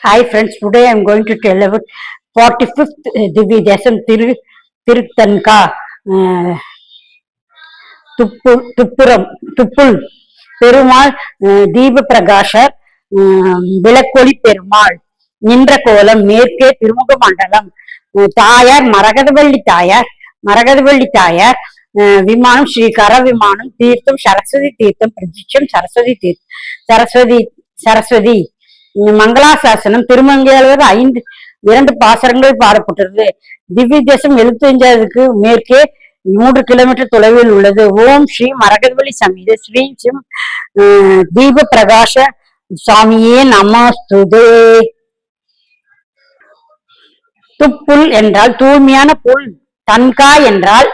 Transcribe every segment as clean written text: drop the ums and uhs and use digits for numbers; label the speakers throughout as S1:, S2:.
S1: Hi friends, today I am going to tell about 45th Divi Desam Tiruthanka Tuppul Perumal Deepa Pragashar Vilakoli Perumal Nindra Kolam Merke Tirumuga Mandalam Tayar Maragavalli Tayar Vimanam Sri Kara Vimanam Tirtham Saraswati Tirtham Prajicham Saraswati மங்களாசாசனம் திருமங்கையாளர் 2 பாசரங்கள் பாடப்பட்டது. திவ்ய தேசம் 75க்கு மேற்கே 3 kilometre தொலைவில் உள்ளது. ஓம் ஸ்ரீ மரகதவள்ளி சமேத Sri sim தீப பிரகாஷ சுவாமியே நமஸ்துதே. துப்புல் என்றால் தூய்மையான புல், தன்கா என்றால்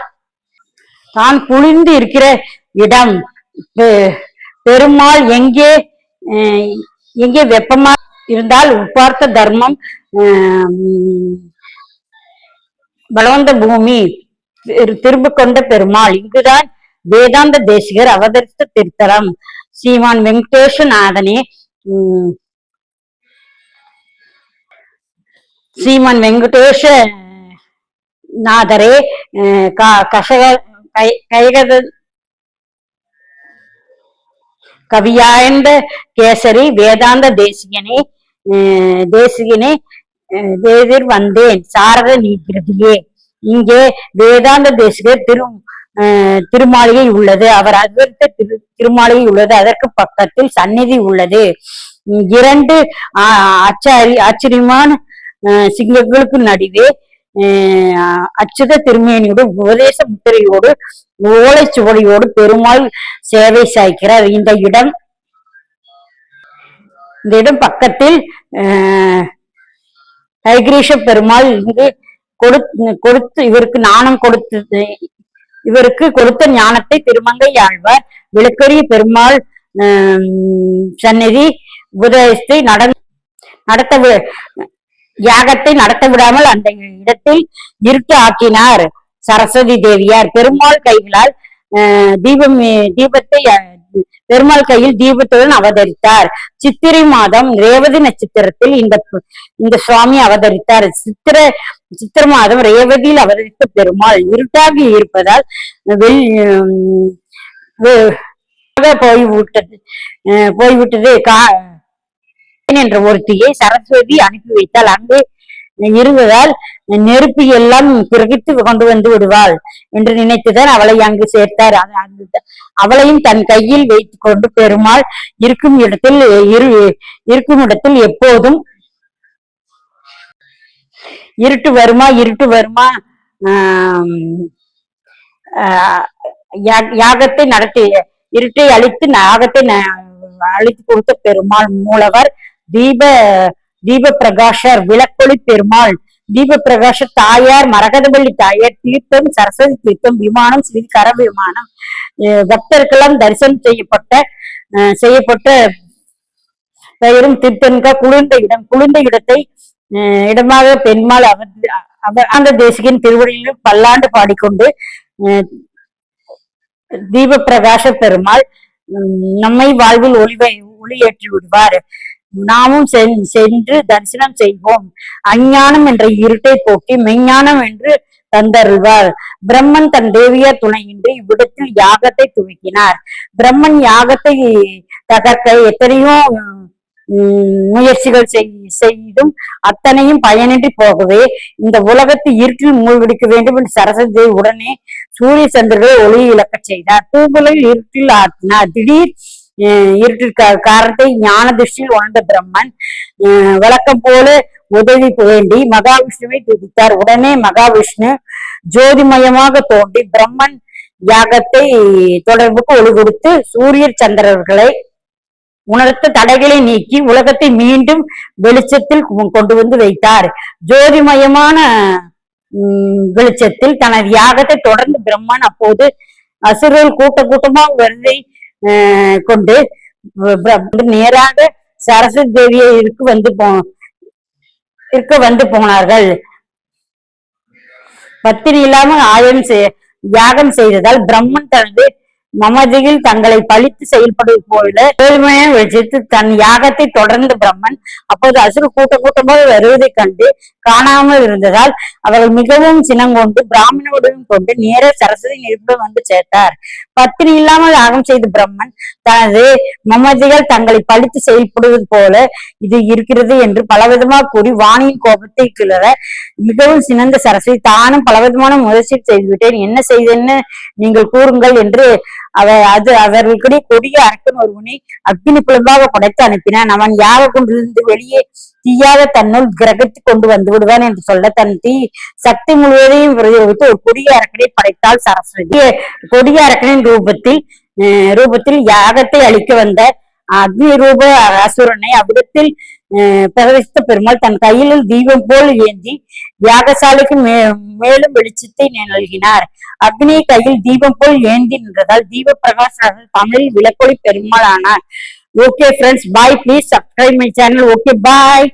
S1: தான் குளிர்ந்து இருக்கிற இடம். பெருமாள் எங்கே வெப்பமா இருந்தால் உப்பார்த்த தர்மம் பலவந்த பூமி திரும்ப கொண்ட பெருமாள். இங்குதான் வேதாந்த தேசிகர் அவதரித்த திருத்தலம். ஸ்ரீமான் வெங்கடேஷநாதனே ஸ்ரீமான் வெங்கடேஷ நாதரே கவியாய்ந்த கேசரி வேதாந்த தேசிகனே எதிர் வந்தேன் சாரத நீக்கிறதிலே. இங்கே வேதாந்த தேசிகர் திருமாளிகை உள்ளது. அவர் அதிர்த்த திருமாளிகை உள்ளது. அதற்கு பக்கத்தில் சந்நிதி உள்ளது. 2 ஆச்சரியமான சிங்கங்களுக்கு நடுவே அச்சுத திருமேனியோடு உபதேச முத்திரையோடு ஓலை சுவடியோடு பெருமாள் சேவை சாய்க்கிறார். இந்த இடம் பக்கத்தில் கைகிரீஷ பெருமாள் இங்கு கொடுத்து இவருக்கு கொடுத்த ஞானத்தை திருமங்கை ஆழ்வார் விளக்கரிய பெருமாள் சந்நிதி உபதேசத்தை யாகத்தை நடத்த விடாமல் அந்த இடத்தில் இருட்டு ஆக்கினார் சரஸ்வதி தேவியார். பெருமாள் கையில் தீபத்துடன் அவதரித்தார். சித்திரை மாதம் ரேவதி நட்சத்திரத்தில் இந்த சுவாமி அவதரித்தார். சித்திர மாதம் ரேவதியில் அவதரித்த பெருமாள் இருட்டாகி இருப்பதால் போய்விட்டது என்ற ஒருத்தியை சரஸ்வதி அனுப்பி வைத்தால் அங்கு இருந்ததால் நெருப்பு எல்லாம் கிரகித்து கொண்டு வந்து விடுவாள் என்று நினைத்துதான் அவளை அங்கு சேர்த்தார். அவளையும் தன் கையில் வைத்துக் கொண்டு பெருமாள் இருக்கும் இடத்தில் எப்போதும் இருட்டு வருமா யாகத்தை நடத்தி இருட்டை அழித்து யாகத்தை அழித்து கொடுத்த பெருமாள் மூலவர் தீப பிரகாஷர் விளக்கொளி பெருமாள். தீப பிரகாஷ தாயார் மரகதவள்ளி தாயார் தீர்த்தம் சரஸ்வதி தீர்த்தம் விமானம் ஸ்ரீ கர விமானம். பக்தர்களெல்லாம் தரிசனம் செய்யப்பட்ட பெயரும் திருத்தன்கா குளிர்ந்த இடமாக பெண்மாள் அந்த தேசிகின் திருவடியில் பல்லாண்டு பாடிக்கொண்டு தீப பிரகாஷ பெருமாள் நம்மை வாழ்வில் ஒளியேற்றி விடுவார். நாமும் சென்று தரிசனம் செய்வோம். அஞ்ஞானம் என்ற இருட்டை போக்கி மெஞ்ஞானம் என்று தந்தருள்வார். பிரம்மன் தன் தேவியார் துணையின்றி இவ்விடத்தில் யாகத்தை துவக்கினார். பிரம்மன் யாகத்தை தகர்க்க எத்தனையோ முயற்சிகள் செய்தும் அத்தனையும் பயனின்றி போகவே இந்த உலகத்தை இருட்டில் மூழ்கடிக்க வேண்டும் என்று சரஸ்வதி உடனே சூரிய சந்திரர்களை ஒளி இழக்க செய்தார். பூங்குலையில் இருட்டில் ஆற்றினார். திடீர் இருட்டிற்கு காரணத்தை ஞான திருஷ்டியில் உணர்ந்த பிரம்மன் வழக்கம் போல உதவி வேண்டி மகாவிஷ்ணுவை துதித்தார். உடனே மகாவிஷ்ணு ஜோதிமயமாக தோன்றி பிரம்மன் யாகத்தை தொடர்புக்கு ஒளி கொடுத்து சூரிய சந்திரர்களை உணர்த்த தடைகளை நீக்கி உலகத்தை மீண்டும் வெளிச்சத்தில் கொண்டு வந்து வைத்தார். ஜோதிமயமான வெளிச்சத்தில் தனது யாகத்தை தொடர்ந்து பிரம்மன் அப்போது அசுரர்கள் கூட்டமாக வருதை கொண்டு நேராக சரஸ்வதி தேவியை இருக்க வந்து போனார்கள். பத்தினி இல்லாமல் யாகம் செய்ததால் பிரம்மன் தனது மமதியில் தங்களை பழித்து செயல்படுவது போல ஏழ்மையை வச்சித்து தன் யாகத்தை தொடர்ந்து பிரம்மன் அப்போது அசுர கூட்டமாக வருவதைக் கண்டு காணாமல் இருந்ததால் அவர்கள் மிகவும் சினங்கொண்டு பிராமணனுடன் கொண்டு நேர சரஸ்வதி நிருபம் வந்து சேர்த்தார். பத்தினி இல்லாமல் யாகம் செய்த பிரம்மன் தனது மமதிகள் தங்களை பழித்து செயல்படுவது போல இது இருக்கிறது என்று பலவிதமாக கூறி வாணியின் கோபத்தை கிளற மிகவும் சினந்த சரஸ்வதி தானும் பலவிதமான முயற்சி செய்துவிட்டேன், என்ன செய்தேன்னு நீங்கள் கூறுங்கள் என்று அவர்களுக்கிடையே கொடிய அரக்கன் ஒருவனை அக்னி புலம்பாக படைத்து அனுப்பினான். அவன் யாக கொண்டிருந்து வெளியே தீயாக தன்னுள் கிரகத்து கொண்டு வந்து விடுவான் என்று சொல்ல தன் சக்தி முழுவதையும் பிரயோகித்து ஒரு கொடிய அரக்கனை படைத்தாள் சரஸ்வதி. கொடிய அரக்கனின் ரூபத்தில் யாகத்தை அளிக்க வந்த அக்னி ரூப அசுரனை அவ்விடத்தில் பிரவேசித்த பெருமாள் தன் கையில் தீபம் போல் ஏந்தி யாகசாலைக்கு மேலும் வெளிச்சத்தை நல்கினார். அக்னி கையில் தீபம் போல் ஏந்தி நின்றதால் தீப பிரகாச தமிழில் விளக்கொளி பெருமாள் ஆனார். Okay friends, bye. Please subscribe my channel. Okay, bye.